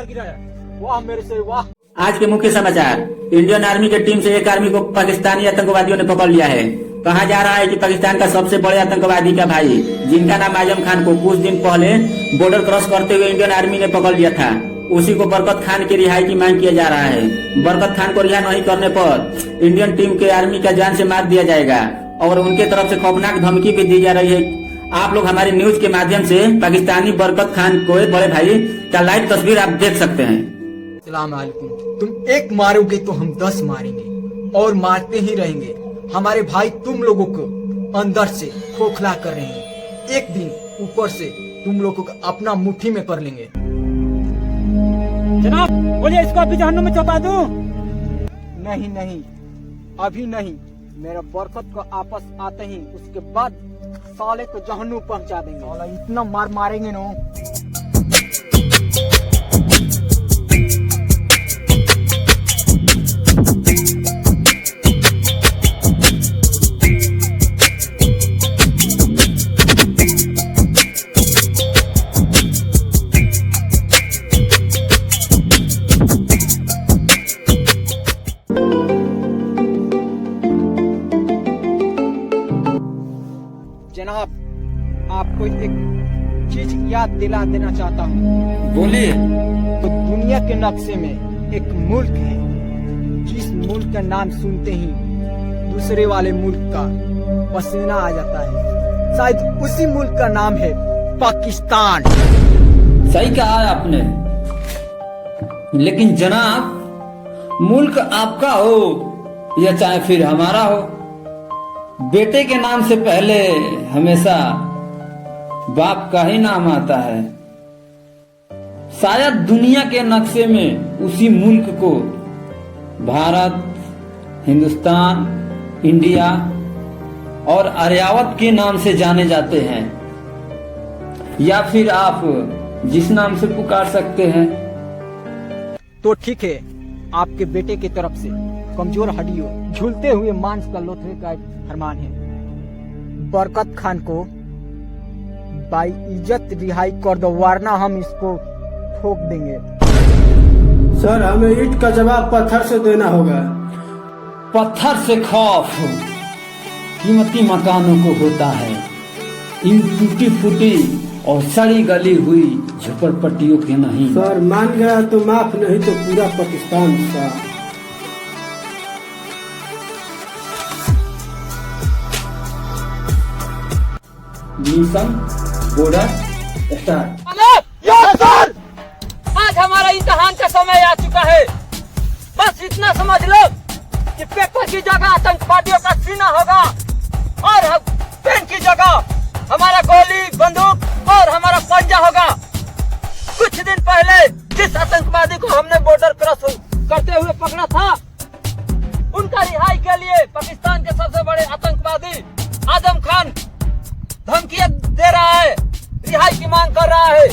मार गिराया। वाह मेरे से वाह। आज के मुख्य समाचार। इंडियन आर्मी के टीम से एक आर्मी को पाकिस्तानी आतंकवादियों ने पकड़ लिया है। कहा जा रहा है कि पाकिस्तान का सबसे बड़े आतंकवादी का भाई, जिनका नाम आजम खान को कुछ दिन पहले बॉर्डर क्रॉस करते हुए इंडियन आर्मी ने पकड़ लिया था, उसी को बरकत खान की रिहाई की मांग किया जा रहा है। बरकत खान को रिहा नहीं करने पर इंडियन टीम के आर्मी का जान से मार दिया जाएगा और उनके तरफ से खौफनाक धमकी भी दी जा रही है। आप लोग हमारी न्यूज के माध्यम से पाकिस्तानी बरकत खान को बड़े भाई का लाइव तस्वीर आप देख सकते हैं। अस्सलाम वालेकुम। तुम एक मारोगे तो हम 10 मारेंगे और मारते ही रहेंगे। हमारे भाई तुम लोगों को अंदर से खोखला कर रहे हैं। एक दिन ऊपर से तुम लोगों को अपना मुट्ठी में कर लेंगे। जनाब बोलिए, इसको अभी जहन्नुम में चौंका दूं? नहीं नहीं, अभी नहीं। मेरा बरकत को आपस आते ही उसके बाद साले को जहन्नुम पहुंचा देंगे। साला इतना मार मारेंगे ना। जनाब, आपको एक चीज याद दिला देना चाहता हूँ। बोलिए। तो दुनिया के नक्शे में एक मुल्क है, जिस मुल्क का नाम सुनते ही दूसरे वाले मुल्क का पसीना आ जाता है। शायद उसी मुल्क का नाम है पाकिस्तान। सही कहा है आपने, लेकिन जनाब, मुल्क आपका हो या चाहे फिर हमारा हो, बेटे के नाम से पहले हमेशा बाप का ही नाम आता है। शायद दुनिया के नक्शे में उसी मुल्क को भारत, हिंदुस्तान, इंडिया और आर्यावत के नाम से जाने जाते हैं, या फिर आप जिस नाम से पुकार सकते हैं। तो ठीक है, आपके बेटे की तरफ से कमजोर हड्डियों, झूलते हुए मांस का लोथरे का फरमान है। बरकत खान को बाई इज्जत रिहाई कर दो, वरना हम इसको ठोक देंगे। सर, हमें ईंट का जवाब पत्थर से देना होगा। पत्थर से खौफ कीमती मकानों को होता है, इन टूटी फूटी और सड़ी गली हुई झुपड़पट्टियों के नहीं। सर, मान गया तो माफ, नहीं तो पूरा पाकिस्तान साफ। Mission border start. सर, आज हमारा इम्तिहान का समय आ चुका है। बस इतना समझ लो कि पेपर की जगह आतंकवादियों का सीना होगा और पेन की जगह हमारा गोली, बंदूक और हमारा पंजा होगा। कुछ दिन पहले जिस आतंकवादी को हमने बॉर्डर क्रॉस करते हुए पकड़ा था, उनका रिहाई के लिए पाकिस्तान के सबसे बड़े आतंकवादी आजम खान धमकियां दे रहा है, रिहाई की मांग कर रहा है।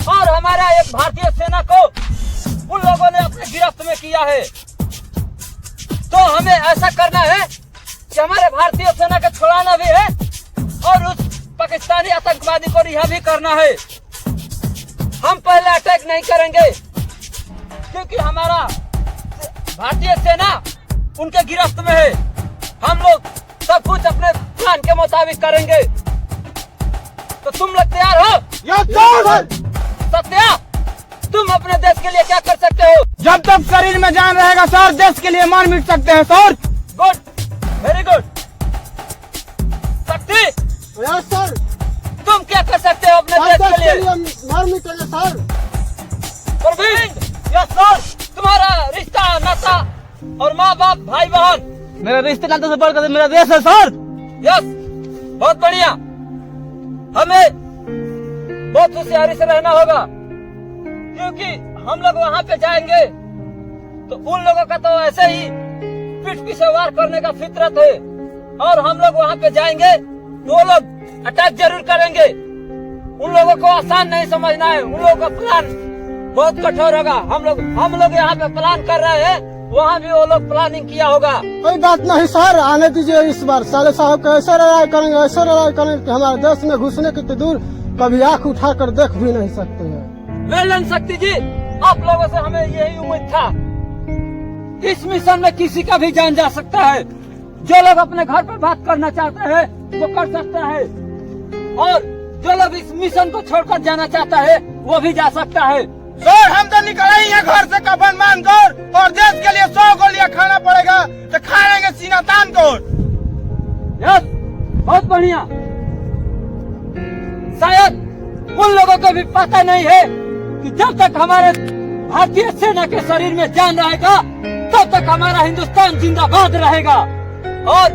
और हमारा एक भारतीय सेना को उन लोगों ने अपने गिरफ्त में किया है। तो हमें ऐसा करना है कि हमारे भारतीय सेना को छुड़ाना भी है और उस पाकिस्तानी आतंकवादी को रिहा भी करना है। हम पहले अटैक नहीं करेंगे, क्योंकि हमारा भारतीय सेना उनके गिरफ्त में है। हम लोग सब कुछ अपने प्लान के मुताबिक करेंगे। तो तुम लोग तैयार हो? सत्या, तुम अपने देश के लिए क्या कर सकते हो? जब तक शरीर में जान रहेगा सर, देश के लिए मार मिट सकते हैं सर। Good, very good. शक्ति, यस सर। तुम क्या कर सकते हो अपने देश के लिए? मार मिटेंगे सर। Praveen, yes sir. तुम्हारा रिश्ता, नाता और माँ बाप, भाई बहन? मेरा रिश्ते नाते से बढ़कर मेरा देश है सर। यस, बहुत बढ़िया। हमें बहुत होशियारी से रहना होगा, क्योंकि हम लोग वहाँ पे जाएंगे तो उन लोगों का तो ऐसे ही पीठ पीछे वार करने का फितरत है, और हम लोग वहाँ पे जाएंगे तो वो लोग अटैक जरूर करेंगे। उन लोगों को आसान नहीं समझना है, उन लोगों का प्लान बहुत कठोर होगा। हम लोग यहाँ पे प्लान कर रहे हैं, वहाँ भी वो लोग प्लानिंग किया होगा। कोई बात नहीं सर, आने दीजिए। इस बार साले साहब को ऐसा लड़ाई करेंगे, ऐसा लड़ाई करेंगे कि हमारे देश में घुसने की तो दूर, कभी आंख उठाकर देख भी नहीं सकते हैं। वेल डन शक्ति जी, आप लोगों से हमें यही उम्मीद था। इस मिशन में किसी का भी जान जा सकता है। जो लोग अपने घर पर बात करना चाहते हैं वो कर सकता है, और जो लोग इस मिशन को छोड़कर जाना चाहता है वो भी जा सकता है। सर हम तो निकले ही हैं घर से कफन बांधकर, और देश के लिए 100 गोलियां खाना पड़ेगा तो खा लेंगे सीना तान कर। यस, बहुत बढ़िया। शायद उन लोगों को भी पता नहीं है कि जब तक हमारे भारतीय सेना के शरीर में जान रहेगा तब तक हमारा हिंदुस्तान जिंदाबाद रहेगा। और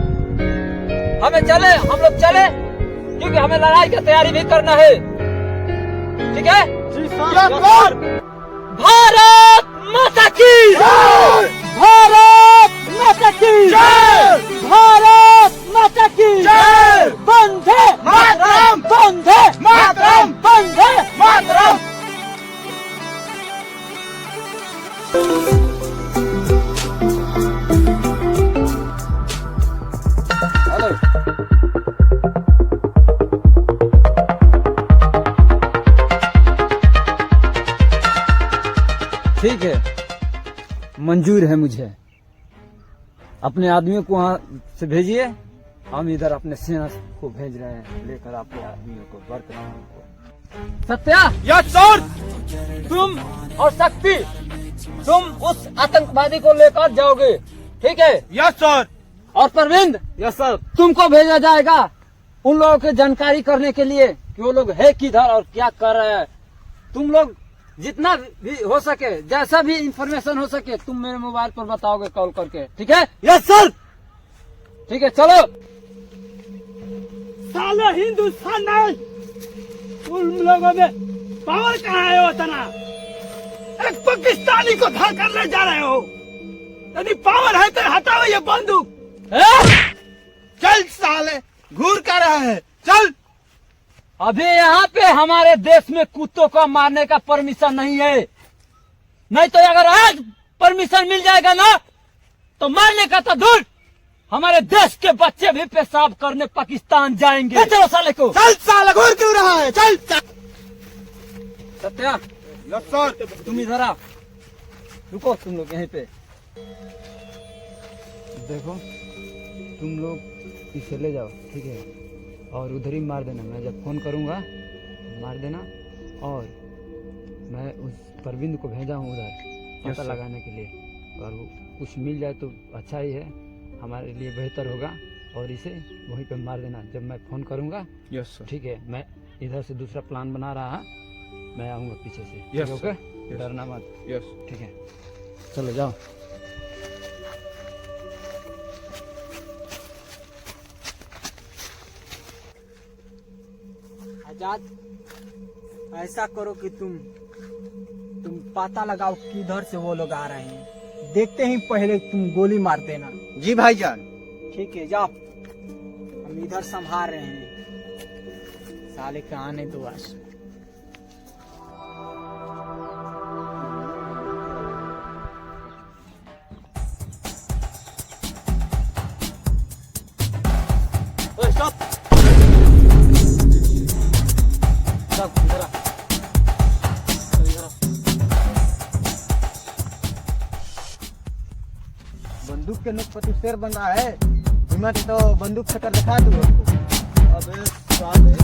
हम लोग चले क्योंकि हमें लड़ाई की तैयारी भी करना है। ठीक है? भारत माता की, भारत माता की, भारत माता की, वंदे मातरम, वंदे मातरम, वंदे मातरम। हेलो, ठीक है, मंजूर है मुझे। अपने आदमियों को वहाँ से भेजिए, हम इधर अपने सेना को भेज रहे हैं लेकर आपके आदमियों को, वर्करों को। Satya, yes sir. तुम और शक्ति, तुम उस आतंकवादी को लेकर जाओगे। ठीक है? Yes sir. और परविंद, यस सर। तुमको भेजा जाएगा उन लोगों की जानकारी करने के लिए कि वो लोग है किधर और क्या कर रहे हैं। तुम लोग जितना भी हो सके, जैसा भी इंफॉर्मेशन हो सके, तुम मेरे मोबाइल पर बताओगे कॉल करके। ठीक है? Yes sir. ठीक है, चलो। साले हिंदुस्तान में उन लोगों में पावर कहाँ है उतना? एक पाकिस्तानी को धर कर ले जा रहे हो। यदि पावर है तो हटाओ ये बंदूक। चल साले, घूर कर रहा है, चल। अभी यहाँ पे हमारे देश में कुत्तों को मारने का परमिशन नहीं है। नहीं तो अगर आज परमिशन मिल जाएगा ना तो मारने का तो दूर, हमारे देश के बच्चे भी पेशाब करने पाकिस्तान जाएंगे। चलो साले को। चल साले, घूर क्यों रहा है? चल। Satya, yes sir. तुम इधर आ, रुको तुम लोग यहीं पे। देखो, तुम लोग इसे ले जाओ, ठीक है, और उधर ही मार देना। मैं जब फोन करूंगा मार देना। और मैं उस परविंद को भेजा हूँ उधर पता लगाने के लिए, और वो कुछ मिल जाए तो अच्छा ही है, हमारे लिए बेहतर होगा। और इसे वहीं पे मार देना जब मैं फोन करूंगा। Yes sir. ठीक है, मैं इधर से दूसरा प्लान बना रहा, मैं आऊंगा पीछे से। Yes okay, sir. डरना मत। यस। ठीक है, चलो जाओ। आजाद, ऐसा करो कि तुम पता लगाओ किधर से वो लोग आ रहे हैं। देखते ही पहले तुम गोली मार देना। जी भाईजान। ठीक है, जाओ, हम इधर संभाल रहे हैं। साले का आने दो आज। बंदूक के नोक पर तू शेर बन रहा है, हिम्मत तो बंदूक छकर दिखा दू उसको। अबे साले।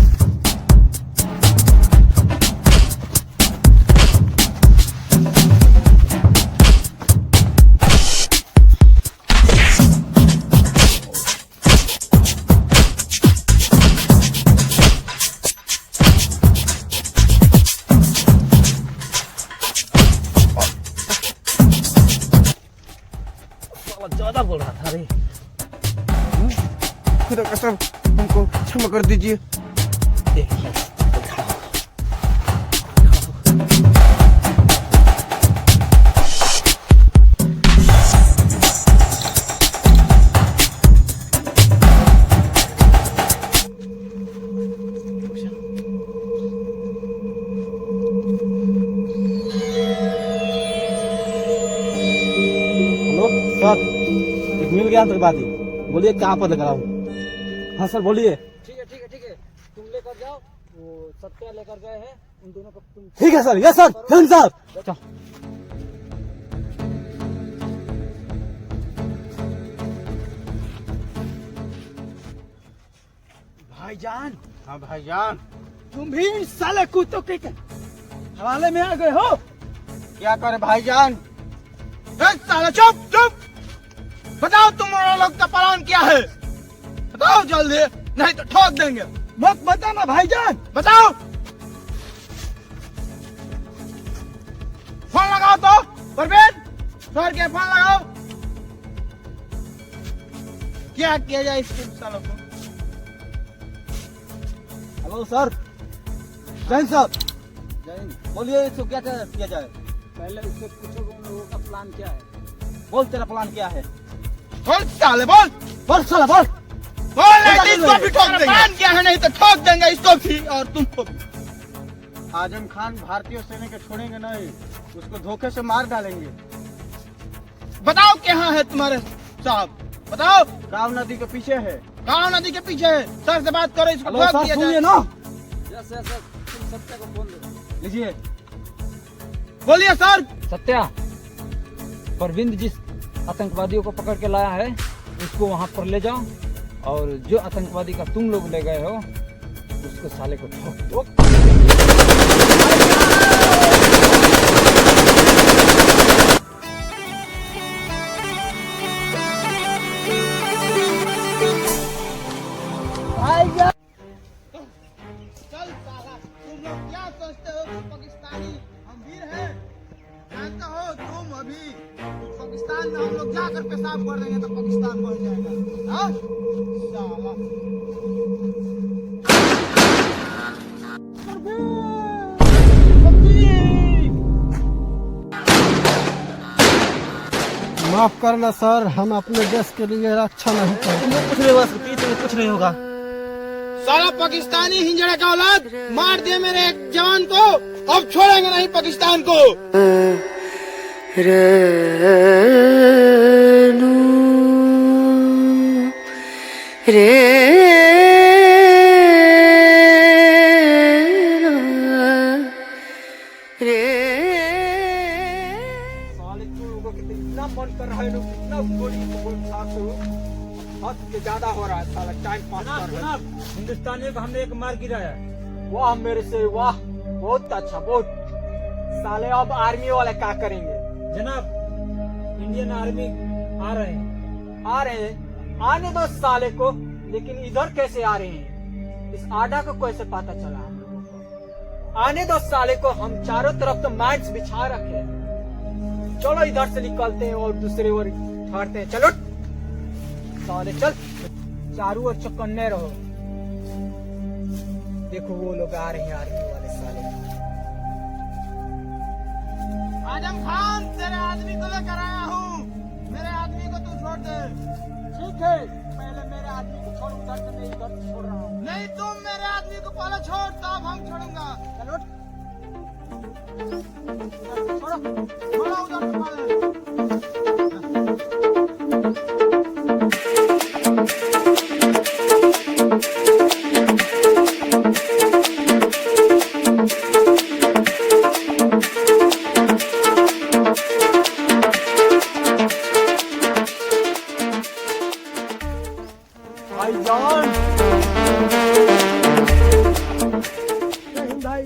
ज्यादा बोल रहा था रे। खुदा कसम, हमको क्षमा कर दीजिए। हेलो सर, एक मिल गया आतंकवादी। बोलिए कहाँ पर लगा हूँ? हाँ सर बोलिए। ठीक है, ठीक है, ठीक है, तुम लेकर जाओ। वो सत्या लेकर गए हैं, उन दोनों को तुम। ठीक है सर। Yes sir. जन साहब। भाईजान, हाँ भाईजान, तुम भी इन साले कुत्तों के हवाले में आ गए हो। क्या करे भाईजान? साला चुप चुप, बताओ तुम्हारा लोग का प्लान क्या है? बताओ जल्दी, नहीं तो ठोक देंगे। मत बताना भाईजान। बताओ, फोन लगाओ तो परवेज, सर के फोन लगाओ। क्या किया जाए इसके सालों को? हेलो सर, जैन साहब, बोलिए इसको क्या किया जाए? पहले उससे पूछो उन लोगों का प्लान क्या है। बोल तेरा प्लान क्या है? बोल साले बोल, बोल साला बोल। बोल नहीं तो इसको भी ठोक देंगे। प्लान क्या है? नहीं तो ठोक देंगे इसको भी और तुमको भी। आजम खान भारतीय सेना के छोड़ेंगे नहीं, उसको धोखे से मार डालेंगे। बताओ कहाँ है तुम्हारे साहब? बताओ। राव नदी के पीछे है। राव नदी के पीछे है। सर से बात करो, इसको हेलो ठोक सर, दिया सुनिए जाए। ना। यस यस यस, तुम सत्या को फोन दो। लीजिए। बोलिए सर। सत्या, परविंद जिस आतंकवादियों को पकड़ के लाया है उसको वहां पर ले जाओ, और जो आतंकवादी का तुम लोग ले गए हो उसको साले को ठोक दो। चल साला, तुम लोग क्या सोचते हो कि पाकिस्तानी हम वीर हैं? जानते हो तुम अभी पाकिस्तान में हम लोग जाकर पेशाब कर देंगे तो पाकिस्तान बढ़ जाएगा। हाँ? साला। माफ करना सर, हम अपने देश के लिए अच्छा नहीं करते। कुछ नहीं हुआ, कुछ नहीं होगा। साला पाकिस्तानी हिंजड़े का औलाद मार दिया मेरे एक जवान को, अब छोड़ेंगे नहीं पाकिस्तान को। साले तुम लोगों के तो इतना मन कर रहा है लोग, इतना गोली हद से ज्यादा हो रहा है। साला टाइम पास कर रहा है। हिंदुस्तानियों को हमने एक मार गिराया। वाह मेरे से वाह, बहुत अच्छा बहुत। साले अब आर्मी वाले क्या करेंगे? जनाब, इंडियन आर्मी आ रहे हैं। आ रहे हैं, आने दो साले को, लेकिन इधर कैसे आ रहे हैं? इस आडा को कैसे पता चला हम लोगों को? आने दो साले को, हम चारों तरफ तो मैच बिछा रखे हैं। चलो इधर से निकलते हैं और दूसरे ओर ठहरते हैं। चलो साले चल, चारों ओर चौकन्ने रहो। देखो वो लोग आ रहे हैं, आर्मी वाले साले। आजम खान, तेरे आदमी को लेकर आया हूँ, मेरे आदमी को तू छोड़ दे। ठीक है, पहले मेरे आदमी को छोड़, उधर से मैं इधर से छोड़ रहा हूँ। नहीं, तुम मेरे आदमी को पहले छोड़, तब हम छोड़ूंगा। चलो छोड़ो, छोड़ो उधर से पहले। भाईजान, भाई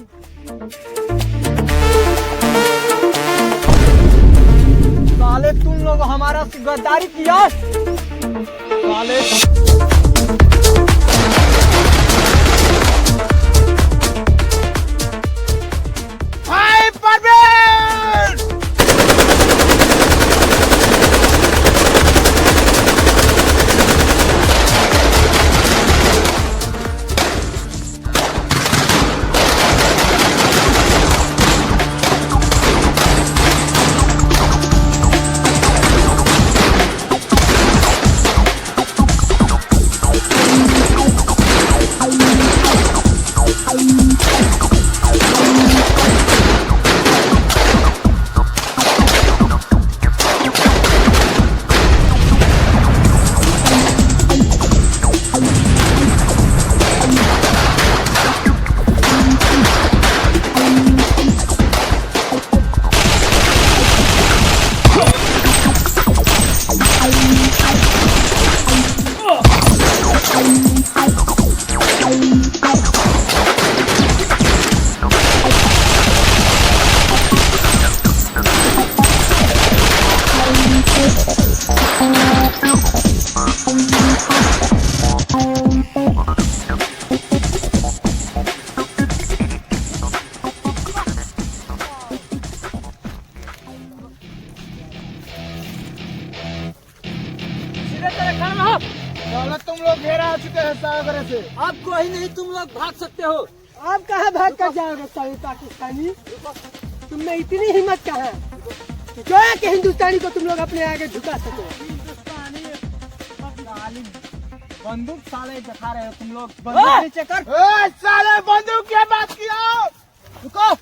साले तुम लोग हमारा गद्दारी किया। साले भाई परवेज! सारे खड़े रहो। साला तुम लोग घेरा आ चुके हैं सागरे से। आपको ही नहीं तुम लोग भाग सकते हो। आप कहाँ भाग कर जाओगे साले पाकिस्तानी? तुम में इतनी हिम्मत कहाँ है जो है कि हिंदुस्तानी को तुम लोग अपने आगे झुका सको? बंदूक साले दिखा रहे हो तुम लोग। ओए! बंदूक नीचे कर। ए, साले बंदूक की बात किया। रुको।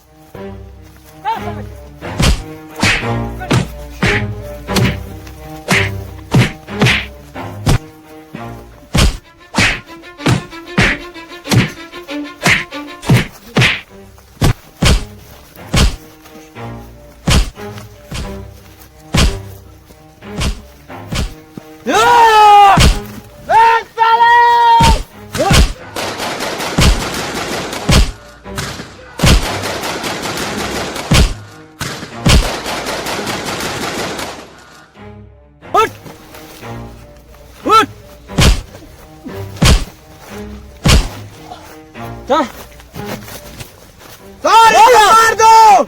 मार दो।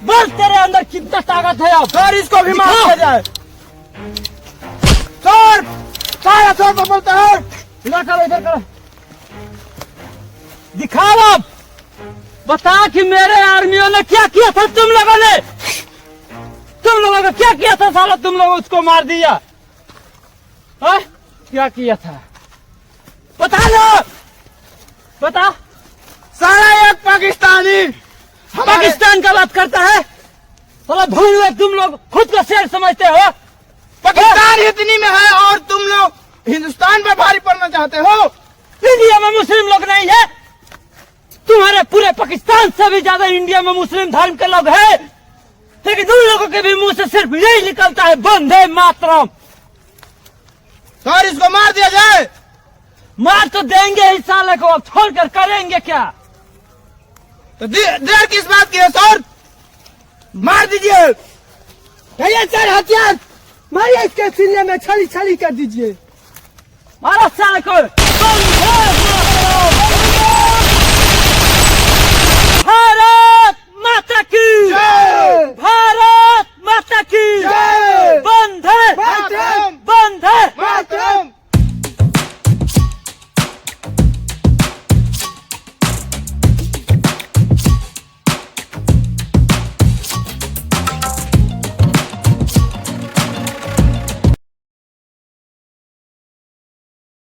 बस तेरे अंदर कितना ताकत है। अब सर इसको भी मार दिया जाए। सर सारा सर पर बोलता है। इधर करो, इधर करो। दिखाओ अब। बता कि मेरे आर्मियों ने क्या किया था तुम लोगों ने। तुम लोगों ने क्या किया था साला? तुम लोग उसको मार दिया। हाँ? क्या किया था बता लो। बता। साला एक पाकिस्तानी पाकिस्तान का बात करता है। साला भूल हुए तुम लोग खुद को शेर समझते हो। पाकिस्तान इतनी में है और तुम लोग हिंदुस्तान पर भारी पड़ना चाहते हो। इंडिया में मुस्लिम लोग नहीं है। तुम्हारे पूरे पाकिस्तान से भी ज्यादा इंडिया में मुस्लिम धर्म के लोग हैं। लेकिन उन लोगों के भी मुंह से सिर्फ यही निकलता है, वंदे मातरम। सर इसको मार दिया जाए। मार तो देंगे ही साले को, अब छोड़कर करेंगे क्या? तो देर किस बात की है सर? मार दीजिए। भैया सर हथियार मारिए, इसके सीने में छड़ी छड़ी कर दीजिए। मारो साले को।